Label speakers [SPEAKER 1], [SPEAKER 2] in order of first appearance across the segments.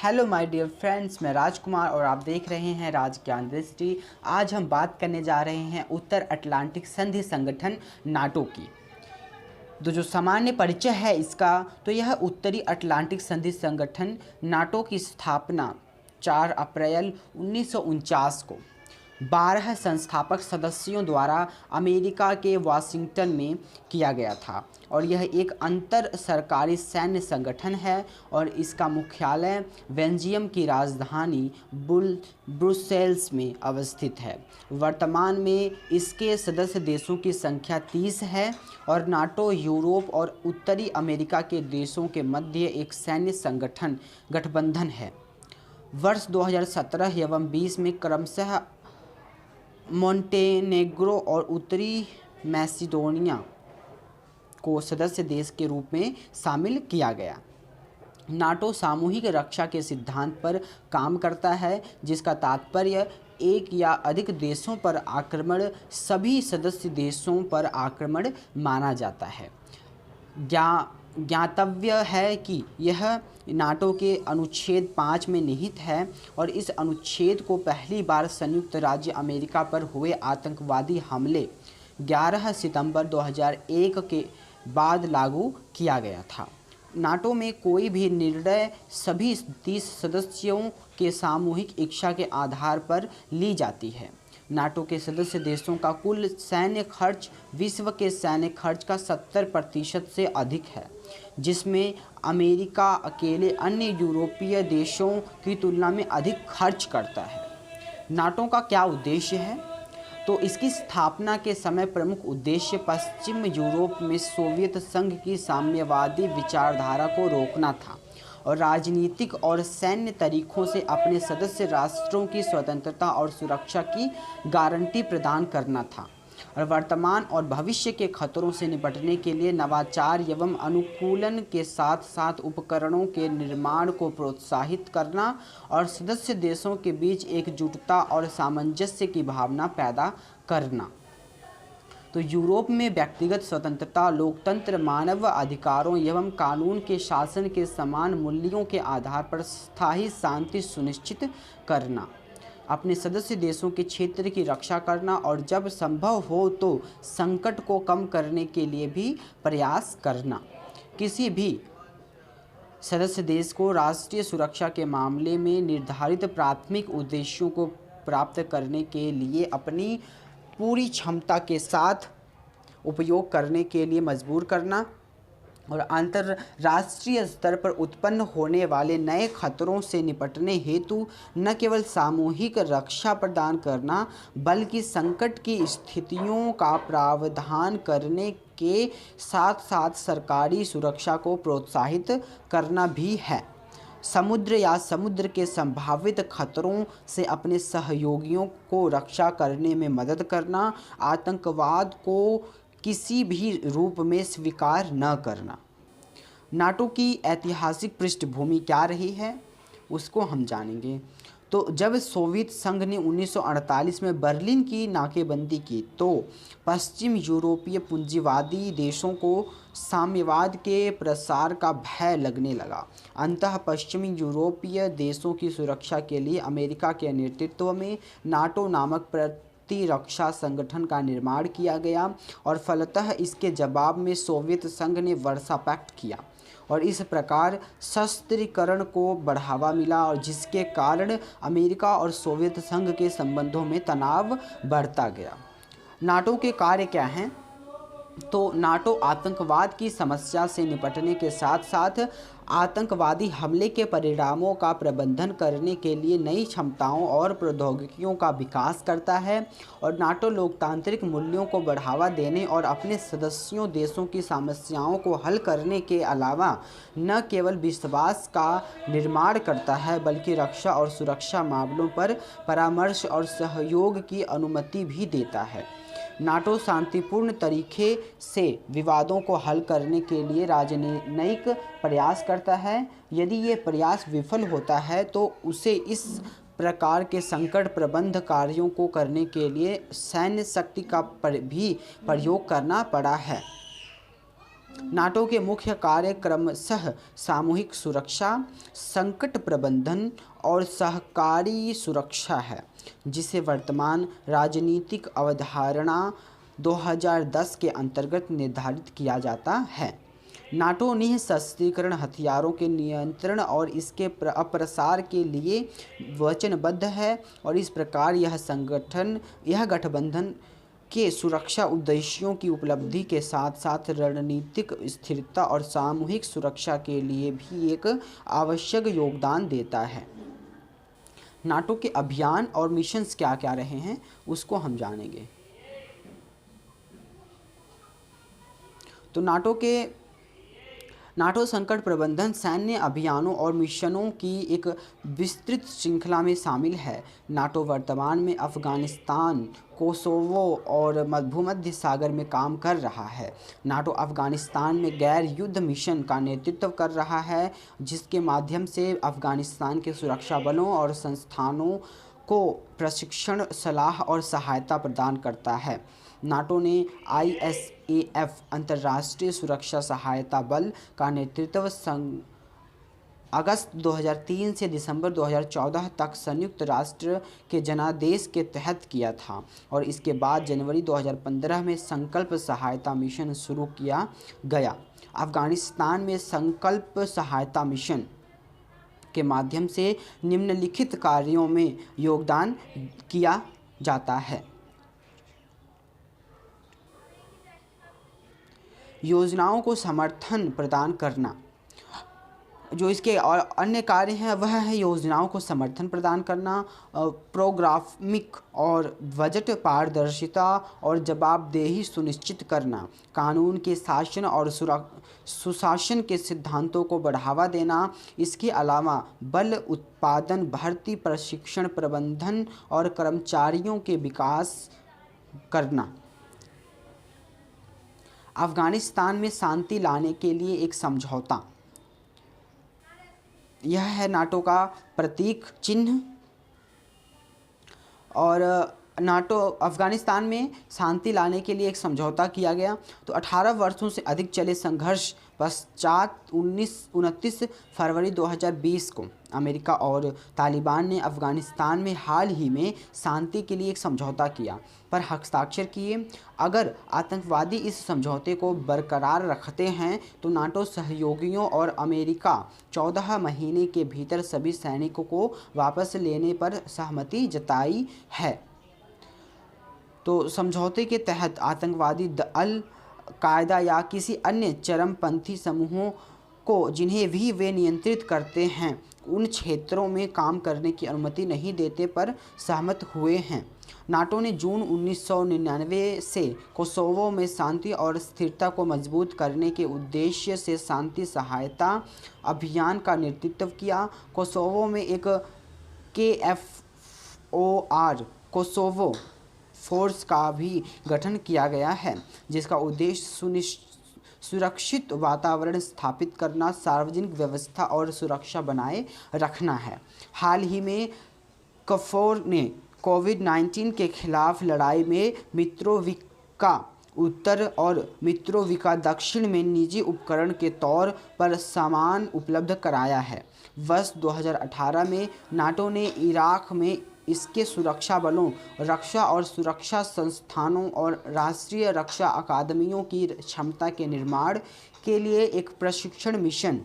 [SPEAKER 1] Hello my dear friends, मैं राजकुमार और आप देख रहे हैं राज ज्ञान दृष्टि। आज हम बात करने जा रहे हैं उत्तर अटलांटिक संधि संगठन नाटो की। तो जो सामान्य परिचय है इसका, तो यह उत्तरी अटलांटिक संधि संगठन नाटो की स्थापना 4 अप्रैल 1949 को 12 संस्थापक सदस्यों द्वारा अमेरिका के वाशिंगटन में किया गया था और यह एक अंतर सरकारी सैन्य संगठन है और इसका मुख्यालय बेल्जियम की राजधानी ब्रुसेल्स में अवस्थित है। वर्तमान में इसके सदस्य देशों की संख्या 30 है और नाटो यूरोप और उत्तरी अमेरिका के देशों के मध्य एक सैन्य संगठन गठबंधन है। वर्ष 2017 एवं 20 में क्रमशः मोंटेनेग्रो और उत्तरी मैसिडोनिया को सदस्य देश के रूप में शामिल किया गया। नाटो सामूहिक रक्षा के सिद्धांत पर काम करता है, जिसका तात्पर्य एक या अधिक देशों पर आक्रमण सभी सदस्य देशों पर आक्रमण माना जाता है। ज्ञातव्य है कि यह नाटो के अनुच्छेद 5 में निहित है और इस अनुच्छेद को पहली बार संयुक्त राज्य अमेरिका पर हुए आतंकवादी हमले 11 सितंबर 2001 के बाद लागू किया गया था। नाटो में कोई भी निर्णय सभी 30 सदस्यों के सामूहिक इच्छा के आधार पर ली जाती है। नाटो के सदस्य देशों का कुल सैन्य खर्च विश्व के सैन्य खर्च का 70% से अधिक है, जिसमें अमेरिका अकेले अन्य यूरोपीय देशों की तुलना में अधिक खर्च करता है। नाटो का क्या उद्देश्य है? तो इसकी स्थापना के समय प्रमुख उद्देश्य पश्चिम यूरोप में सोवियत संघ की साम्यवादी विचारधारा को रोकना था और राजनीतिक और सैन्य तरीकों से अपने सदस्य राष्ट्रों की स्वतंत्रता और सुरक्षा की गारंटी प्रदान करना था और वर्तमान और भविष्य के खतरों से निपटने के लिए नवाचार एवं अनुकूलन के साथ साथ उपकरणों के निर्माण को प्रोत्साहित करना और सदस्य देशों के बीच एकजुटता और सामंजस्य की भावना पैदा करना। तो यूरोप में व्यक्तिगत स्वतंत्रता, लोकतंत्र, मानव अधिकारों एवं कानून के शासन के समान मूल्यों के आधार पर स्थायी शांति सुनिश्चित करना, अपने सदस्य देशों के क्षेत्र की रक्षा करना और जब संभव हो तो संकट को कम करने के लिए भी प्रयास करना। किसी भी सदस्य देश को राष्ट्रीय सुरक्षा के मामले में निर्धारित प्राथमिक उद्देश्यों को प्राप्त करने के लिए अपनी पूरी क्षमता के साथ उपयोग करने के लिए मजबूर करना और अंतर्राष्ट्रीय स्तर पर उत्पन्न होने वाले नए खतरों से निपटने हेतु न केवल सामूहिक रक्षा प्रदान करना बल्कि संकट की स्थितियों का प्रावधान करने के साथ साथ सरकारी सुरक्षा को प्रोत्साहित करना भी है। समुद्र या समुद्र के संभावित खतरों से अपने सहयोगियों को रक्षा करने में मदद करना, आतंकवाद को किसी भी रूप में स्वीकार न करना। नाटो की ऐतिहासिक पृष्ठभूमि क्या रही है उसको हम जानेंगे। तो जब सोवियत संघ ने 1948 में बर्लिन की नाकेबंदी की तो पश्चिम यूरोपीय पूंजीवादी देशों को साम्यवाद के प्रसार का भय लगने लगा। अंततः पश्चिमी यूरोपीय देशों की सुरक्षा के लिए अमेरिका के नेतृत्व में नाटो नामक प्रतिरक्षा संगठन का निर्माण किया गया और फलतः इसके जवाब में सोवियत संघ ने वर्सा पैक्ट किया और इस प्रकार शस्त्रीकरण को बढ़ावा मिला और जिसके कारण अमेरिका और सोवियत संघ के संबंधों में तनाव बढ़ता गया। नाटो के कार्य क्या हैं? तो नाटो आतंकवाद की समस्या से निपटने के साथ साथ आतंकवादी हमले के परिणामों का प्रबंधन करने के लिए नई क्षमताओं और प्रौद्योगिकियों का विकास करता है और नाटो लोकतांत्रिक मूल्यों को बढ़ावा देने और अपने सदस्यों देशों की समस्याओं को हल करने के अलावा न केवल विश्वास का निर्माण करता है बल्कि रक्षा और सुरक्षा मामलों पर परामर्श और सहयोग की अनुमति भी देता है। नाटो शांतिपूर्ण तरीके से विवादों को हल करने के लिए राजनयिक प्रयास करता है। यदि ये प्रयास विफल होता है तो उसे इस प्रकार के संकट प्रबंध कार्यों को करने के लिए सैन्य शक्ति का भी प्रयोग करना पड़ा है। नाटो के मुख्य कार्य क्रमशः सामूहिक सुरक्षा, संकट प्रबंधन और सहकारी सुरक्षा है, जिसे वर्तमान राजनीतिक अवधारणा 2010 के अंतर्गत निर्धारित किया जाता है। नाटो निःशस्त्रीकरण, हथियारों के नियंत्रण और इसके अप्रसार के लिए वचनबद्ध है और इस प्रकार यह गठबंधन के सुरक्षा उद्देश्यों की उपलब्धि के साथ साथ रणनीतिक स्थिरता और सामूहिक सुरक्षा के लिए भी एक आवश्यक योगदान देता है। नाटो के अभियान और मिशंस क्या क्या रहे हैं उसको हम जानेंगे। तो नाटो संकट प्रबंधन सैन्य अभियानों और मिशनों की एक विस्तृत श्रृंखला में शामिल है। नाटो वर्तमान में अफगानिस्तान, कोसोवो और भूमध्य सागर में काम कर रहा है। नाटो अफगानिस्तान में गैर युद्ध मिशन का नेतृत्व कर रहा है, जिसके माध्यम से अफगानिस्तान के सुरक्षा बलों और संस्थानों को प्रशिक्षण, सलाह और सहायता प्रदान करता है। नाटो ने ISAF अंतर्राष्ट्रीय सुरक्षा सहायता बल का नेतृत्व अगस्त 2003 से दिसंबर 2014 तक संयुक्त राष्ट्र के जनादेश के तहत किया था और इसके बाद जनवरी 2015 में संकल्प सहायता मिशन शुरू किया गया। अफगानिस्तान में संकल्प सहायता मिशन के माध्यम से निम्नलिखित कार्यों में योगदान किया जाता है। योजनाओं को समर्थन प्रदान करना। जो इसके और अन्य कार्य हैं वह है योजनाओं को समर्थन प्रदान करना, प्रोग्रामिक और बजट पारदर्शिता और जवाबदेही सुनिश्चित करना, कानून के शासन और सुशासन के सिद्धांतों को बढ़ावा देना। इसके अलावा बल उत्पादन, भर्ती, प्रशिक्षण, प्रबंधन और कर्मचारियों के विकास करना। अफगानिस्तान में शांति लाने के लिए एक समझौता, यह है नाटो का प्रतीक चिन्ह। और नाटो अफगानिस्तान में शांति लाने के लिए एक समझौता किया गया। तो 18 वर्षों से अधिक चले संघर्ष पश्चात 29 फरवरी 2020 को अमेरिका और तालिबान ने अफगानिस्तान में हाल ही में शांति के लिए एक समझौता किया पर हस्ताक्षर किए। अगर आतंकवादी इस समझौते को बरकरार रखते हैं तो नाटो सहयोगियों और अमेरिका 14 महीने के भीतर सभी सैनिकों को वापस लेने पर सहमति जताई है। तो समझौते के तहत आतंकवादी अल कायदा या किसी अन्य चरमपंथी समूहों को जिन्हें भी वे नियंत्रित करते हैं उन क्षेत्रों में काम करने की अनुमति नहीं देते पर सहमत हुए हैं। नाटो ने जून 1999 से कोसोवो में शांति और स्थिरता को मजबूत करने के उद्देश्य से शांति सहायता अभियान का नेतृत्व किया। कोसोवो में एक KFOR कोसोवो फोर्स का भी गठन किया गया है, जिसका उद्देश्य सुरक्षित वातावरण स्थापित करना, सार्वजनिक व्यवस्था और सुरक्षा बनाए रखना है। हाल ही में KFOR ने कोविड-19 के खिलाफ लड़ाई में मित्रोविका उत्तर और मित्रोविका दक्षिण में निजी उपकरण के तौर पर सामान उपलब्ध कराया है। वर्ष 2018 में नाटो ने इराक में इसके सुरक्षा बलों, रक्षा और सुरक्षा संस्थानों और राष्ट्रीय रक्षा अकादमियों की क्षमता के निर्माण के लिए एक प्रशिक्षण मिशन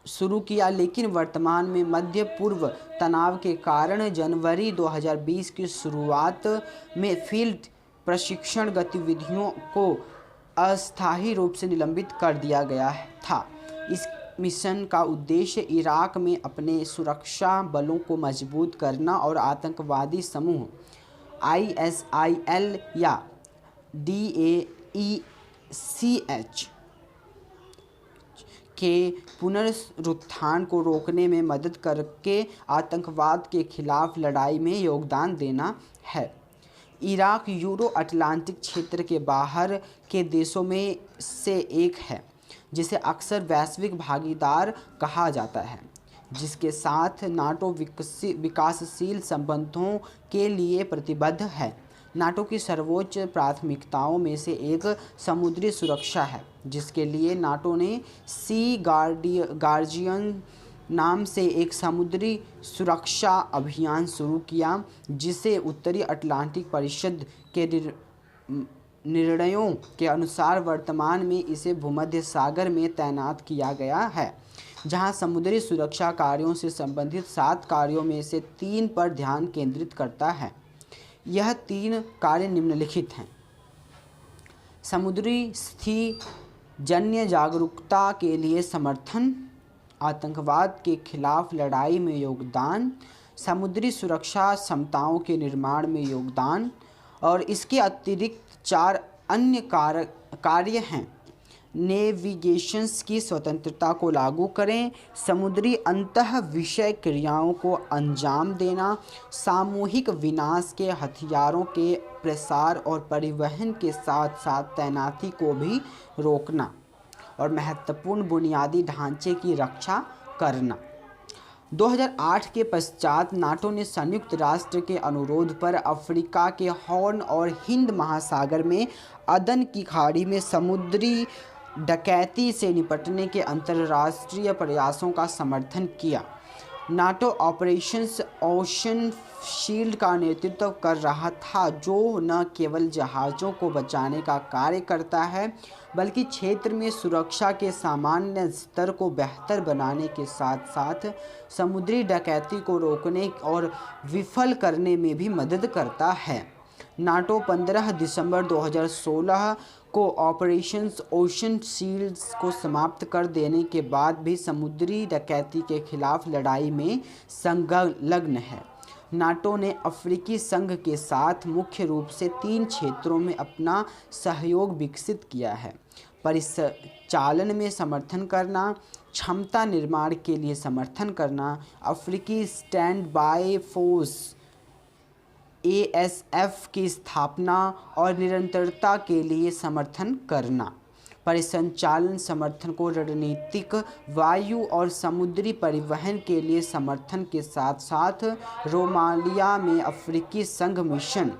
[SPEAKER 1] शुरू किया, लेकिन वर्तमान में मध्य पूर्व तनाव के कारण जनवरी 2020 की शुरुआत में फील्ड प्रशिक्षण गतिविधियों को अस्थायी रूप से निलंबित कर दिया गया था। इस मिशन का उद्देश्य इराक में अपने सुरक्षा बलों को मजबूत करना और आतंकवादी समूह ISIL या DAESH के पुनरुत्थान को रोकने में मदद करके आतंकवाद के खिलाफ लड़ाई में योगदान देना है। इराक यूरो अटलांटिक क्षेत्र के बाहर के देशों में से एक है जिसे अक्सर वैश्विक भागीदार कहा जाता है, जिसके साथ नाटो विकासशील संबंधों के लिए प्रतिबद्ध है। नाटो की सर्वोच्च प्राथमिकताओं में से एक समुद्री सुरक्षा है, जिसके लिए नाटो ने सी गार्जियन नाम से एक समुद्री सुरक्षा अभियान शुरू किया, जिसे उत्तरी अटलांटिक परिषद के निर्णयों के अनुसार वर्तमान में इसे भूमध्य सागर में तैनात किया गया है, जहां समुद्री सुरक्षा कार्यों से संबंधित 7 कार्यों में से 3 पर ध्यान केंद्रित करता है। यह 3 कार्य निम्नलिखित हैं: समुद्री स्थिति जन्य जागरूकता के लिए समर्थन, आतंकवाद के खिलाफ लड़ाई में योगदान, समुद्री सुरक्षा क्षमताओं के निर्माण में योगदान, और इसके अतिरिक्त 4 अन्य कार्य हैं: नेविगेशंस की स्वतंत्रता को लागू करें, समुद्री अंतः विषय क्रियाओं को अंजाम देना, सामूहिक विनाश के हथियारों के प्रसार और परिवहन के साथ साथ तैनाती को भी रोकना, और महत्वपूर्ण बुनियादी ढांचे की रक्षा करना। 2008 के पश्चात नाटो ने संयुक्त राष्ट्र के अनुरोध पर अफ्रीका के हॉर्न और हिंद महासागर में अदन की खाड़ी में समुद्री डकैती से निपटने के अंतर्राष्ट्रीय प्रयासों का समर्थन किया। नाटो ऑपरेशंस ओशन शील्ड का नेतृत्व कर रहा था, जो न केवल जहाज़ों को बचाने का कार्य करता है, बल्कि क्षेत्र में सुरक्षा के सामान्य स्तर को बेहतर बनाने के साथ साथ समुद्री डकैती को रोकने और विफल करने में भी मदद करता है। नाटो 15 दिसंबर 2016 को ऑपरेशंस ओशन शील्ड को समाप्त कर देने के बाद भी समुद्री डकैती के खिलाफ लड़ाई में संलग्न है। नाटो ने अफ्रीकी संघ के साथ मुख्य रूप से 3 क्षेत्रों में अपना सहयोग विकसित किया है: परिचालन में समर्थन करना, क्षमता निर्माण के लिए समर्थन करना, अफ्रीकी स्टैंड बाय फोर्स ASF की स्थापना और निरंतरता के लिए समर्थन करना। परिसंचालन समर्थन को रणनीतिक, वायु और समुद्री परिवहन के लिए समर्थन के साथ साथ रोमालिया में अफ्रीकी संघ मिशन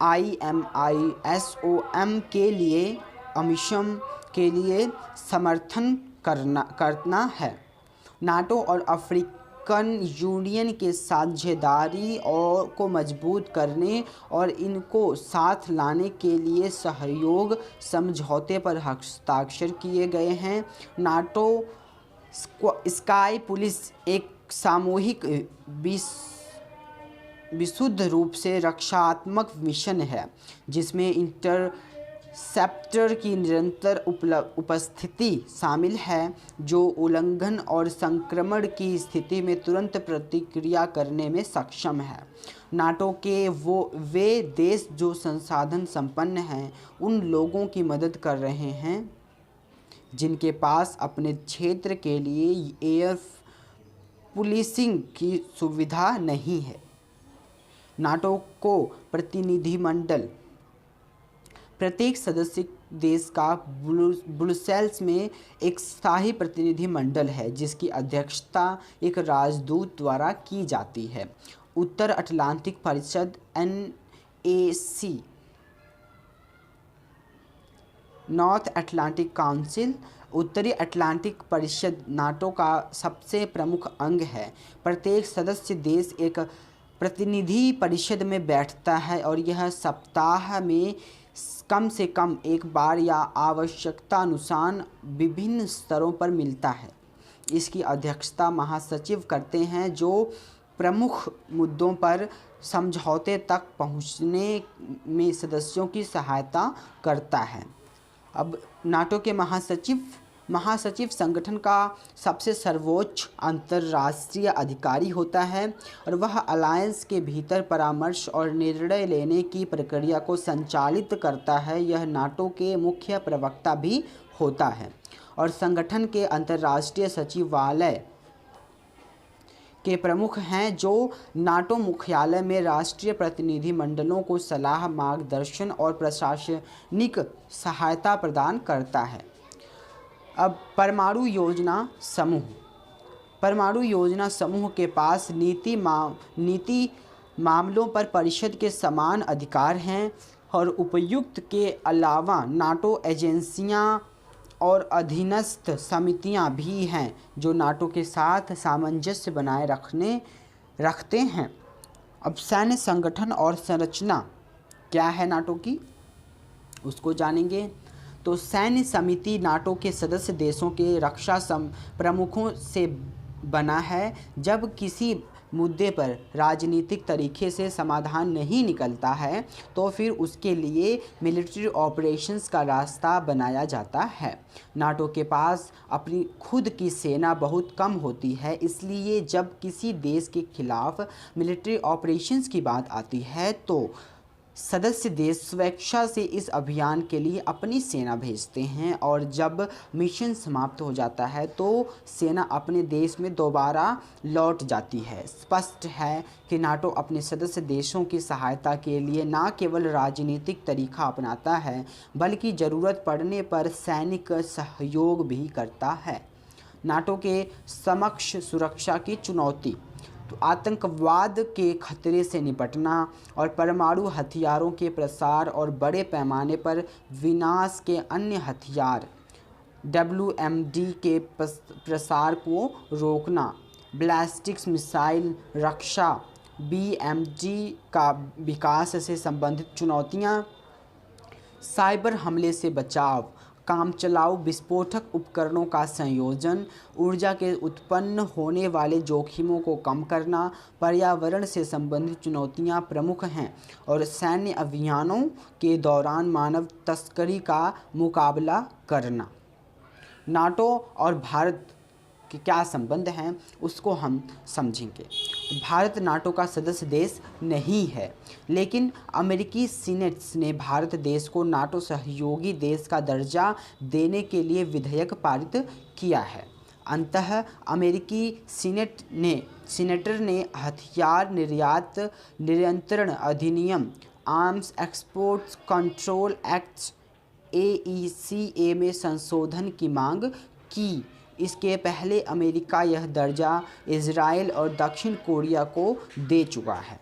[SPEAKER 1] IMISOM के लिए अमिशम के लिए समर्थन करना है। नाटो और अफ्रीकन यूनियन के साझेदारी और को मजबूत करने और इनको साथ लाने के लिए सहयोग समझौते पर हस्ताक्षर किए गए हैं। नाटो स्काई पुलिस एक सामूहिक विशुद्ध रूप से रक्षात्मक मिशन है, जिसमें इंटरसेप्टर की निरंतर उपस्थिति शामिल है, जो उल्लंघन और संक्रमण की स्थिति में तुरंत प्रतिक्रिया करने में सक्षम है। नाटो के वे देश जो संसाधन संपन्न हैं उन लोगों की मदद कर रहे हैं जिनके पास अपने क्षेत्र के लिए एयर पुलिसिंग की सुविधा नहीं है। नाटो को प्रतिनिधिमंडल प्रत्येक सदस्य देश का ब्रुसेल्स में एक स्थायी प्रतिनिधिमंडल है, जिसकी अध्यक्षता एक राजदूत द्वारा की जाती है। उत्तर अटलांटिक परिषद NAC, नॉर्थ अटलांटिक काउंसिल, उत्तरी अटलांटिक परिषद नाटो का सबसे प्रमुख अंग है। प्रत्येक सदस्य देश एक प्रतिनिधि परिषद में बैठता है और यह सप्ताह में कम से कम एक बार या आवश्यकता अनुसार विभिन्न स्तरों पर मिलता है। इसकी अध्यक्षता महासचिव करते हैं, जो प्रमुख मुद्दों पर समझौते तक पहुंचने में सदस्यों की सहायता करता है। अब नाटो के महासचिव संगठन का सबसे सर्वोच्च अंतर्राष्ट्रीय अधिकारी होता है और वह अलायंस के भीतर परामर्श और निर्णय लेने की प्रक्रिया को संचालित करता है। यह नाटो के मुख्य प्रवक्ता भी होता है और संगठन के अंतर्राष्ट्रीय सचिवालय के प्रमुख हैं, जो नाटो मुख्यालय में राष्ट्रीय प्रतिनिधिमंडलों को सलाह, मार्गदर्शन और प्रशासनिक सहायता प्रदान करता है। अब परमाणु योजना समूह के पास नीति मामलों पर परिषद के समान अधिकार हैं और उपर्युक्त के अलावा नाटो एजेंसियां और अधीनस्थ समितियां भी हैं जो नाटो के साथ सामंजस्य बनाए रखते हैं। अब सैन्य संगठन और संरचना क्या है नाटो की, उसको जानेंगे। तो सैन्य समिति नाटो के सदस्य देशों के रक्षा प्रमुखों से बना है। जब किसी मुद्दे पर राजनीतिक तरीके से समाधान नहीं निकलता है तो फिर उसके लिए मिलिट्री ऑपरेशंस का रास्ता बनाया जाता है। नाटो के पास अपनी खुद की सेना बहुत कम होती है, इसलिए जब किसी देश के खिलाफ मिलिट्री ऑपरेशंस की बात आती है तो सदस्य देश स्वेच्छा से इस अभियान के लिए अपनी सेना भेजते हैं और जब मिशन समाप्त हो जाता है तो सेना अपने देश में दोबारा लौट जाती है। स्पष्ट है कि नाटो अपने सदस्य देशों की सहायता के लिए न केवल राजनीतिक तरीका अपनाता है बल्कि ज़रूरत पड़ने पर सैनिक सहयोग भी करता है। नाटो के समक्ष सुरक्षा की चुनौती, तो आतंकवाद के खतरे से निपटना और परमाणु हथियारों के प्रसार और बड़े पैमाने पर विनाश के अन्य हथियार WMD के प्रसार को रोकना, बैलिस्टिक मिसाइल रक्षा BMG का विकास से संबंधित चुनौतियां, साइबर हमले से बचाव, कामचलाऊ विस्फोटक उपकरणों का संयोजन, ऊर्जा के उत्पन्न होने वाले जोखिमों को कम करना, पर्यावरण से संबंधित चुनौतियां प्रमुख हैं और सैन्य अभियानों के दौरान मानव तस्करी का मुकाबला करना। नाटो और भारत के क्या संबंध हैं उसको हम समझेंगे। भारत नाटो का सदस्य देश नहीं है, लेकिन अमेरिकी सीनेट ने भारत देश को नाटो सहयोगी देश का दर्जा देने के लिए विधेयक पारित किया है। अंततः अमेरिकी सीनेटर ने हथियार निर्यात नियंत्रण अधिनियम arms exports control act AECA में संशोधन की मांग की। इसके पहले अमेरिका यह दर्जा इजराइल और दक्षिण कोरिया को दे चुका है।